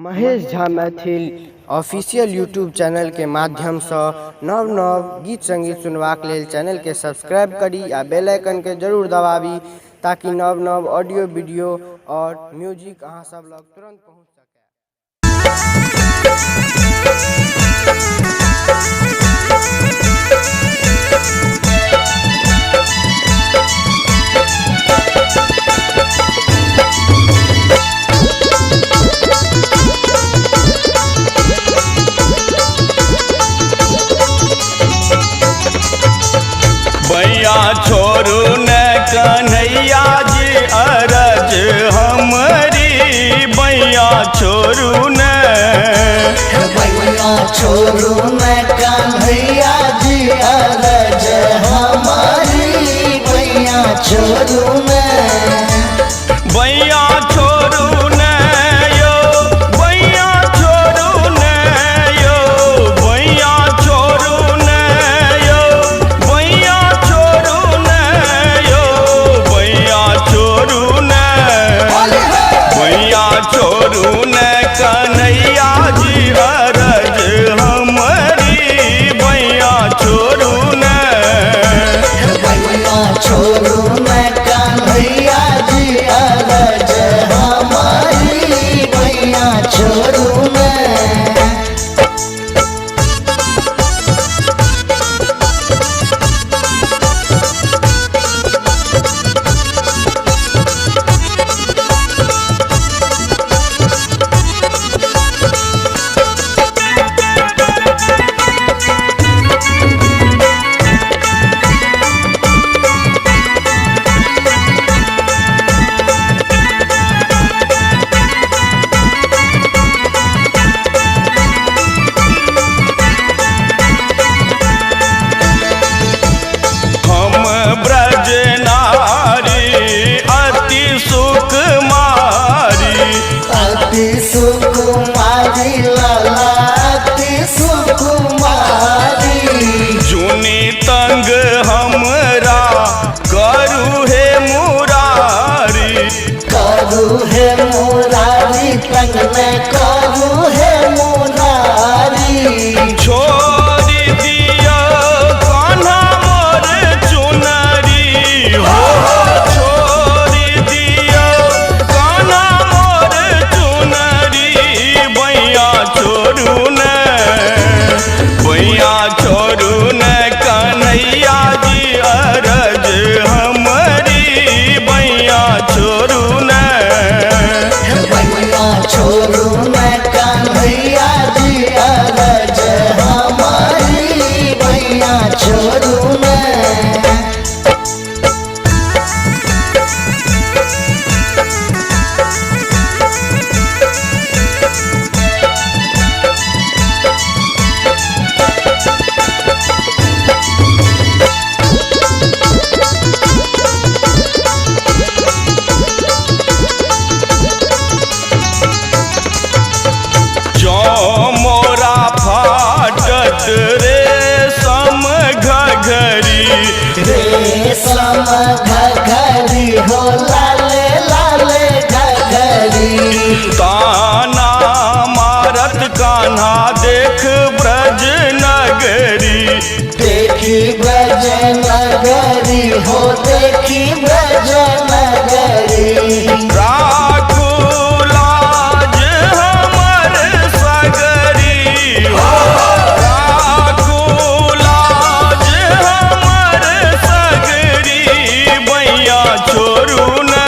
Mahesh Jha Maithil official YouTube channel के माध्यम से नव नव गीत संगीत सुनवाक लेल चैनल के सब्सक्राइब करी आ बेल आइकन के जरूर दबावी ताकि नव नव ऑडियो वीडियो और म्यूजिक अहाँ सब लग तुरंत पहुंच भैया छोरू न कन्हैया जी अरज हमारी भैया छोरू न कन्हैया जी अरज हमारी भैया छोरू न भैया छोरू न यो भैया छोरू न यो भैया छोरू न यो भैया छोरू न यो भैया छोरू न भैया छोरू न कन्हैया जी अरज हमारी भैया छोरू न भैया छोरू न कन्हैया जी अरज हमारी भैया छोरू न सुकुमारी लाला अति सुकुमारी जूनी तंग हमरा करू हे मुरारी तंग में करू है मुरारी छोड़ी दिया कान्हा मोर चुनरी हो छोड़ी दिया कान्हा मोर चुनरी भैया छोरू न भैया छोरू न कन्हैया जी अरज हमारी भैया छोरू न भैया छोरू न कन्हैया जी अरज हमारी भैया छोरू न मोरा फाटत रे सम घघरी रेशम घघरी हो लाले लाले घघरी ताना मारत कान्हा देख ब्रज नगरी देखी ब्रज नगरी हो देखी ब्रज नगरी राखू लाज हमर सगरी हो राखू लाज हमर सगरी भैया छोरू न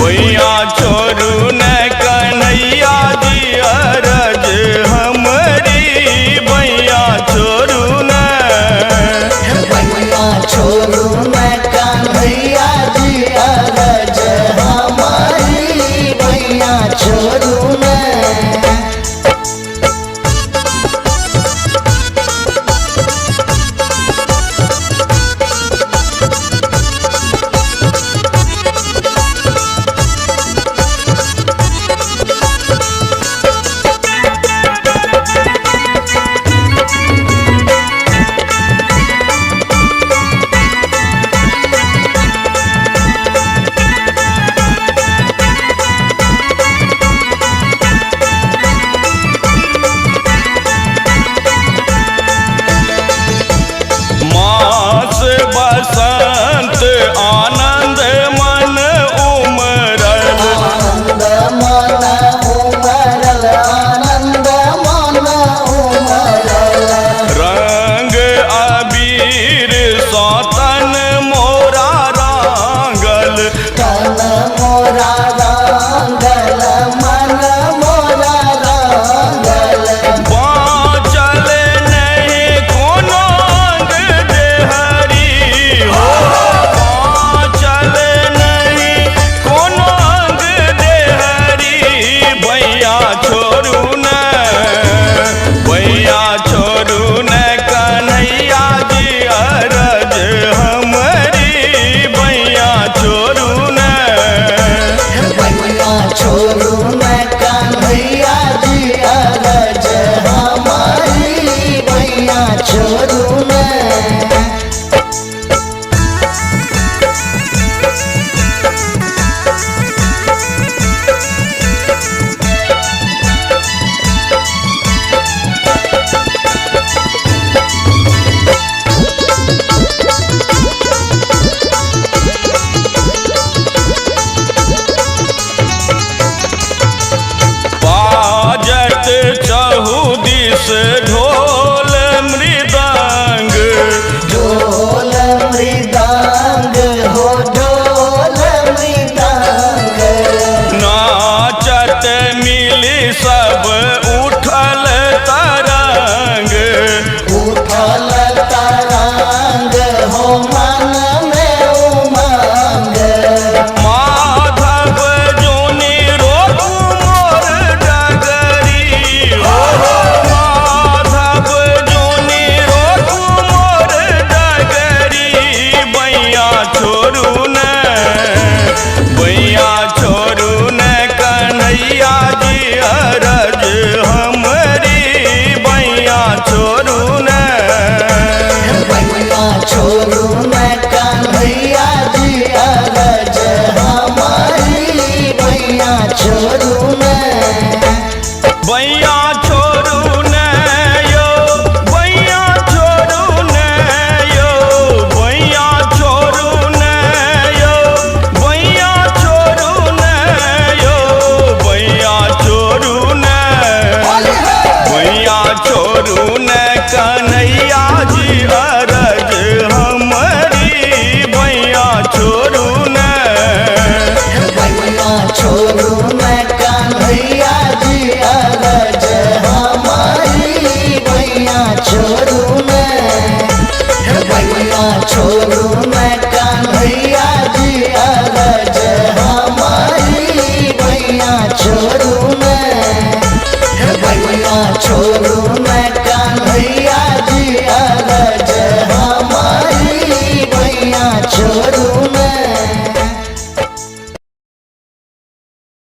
भैया छोरू न कन्हैया जी अरज हमारी भैया छोरू न भैया छोरू न कन्हैया जी अरज हमारी भैया छोरू न सब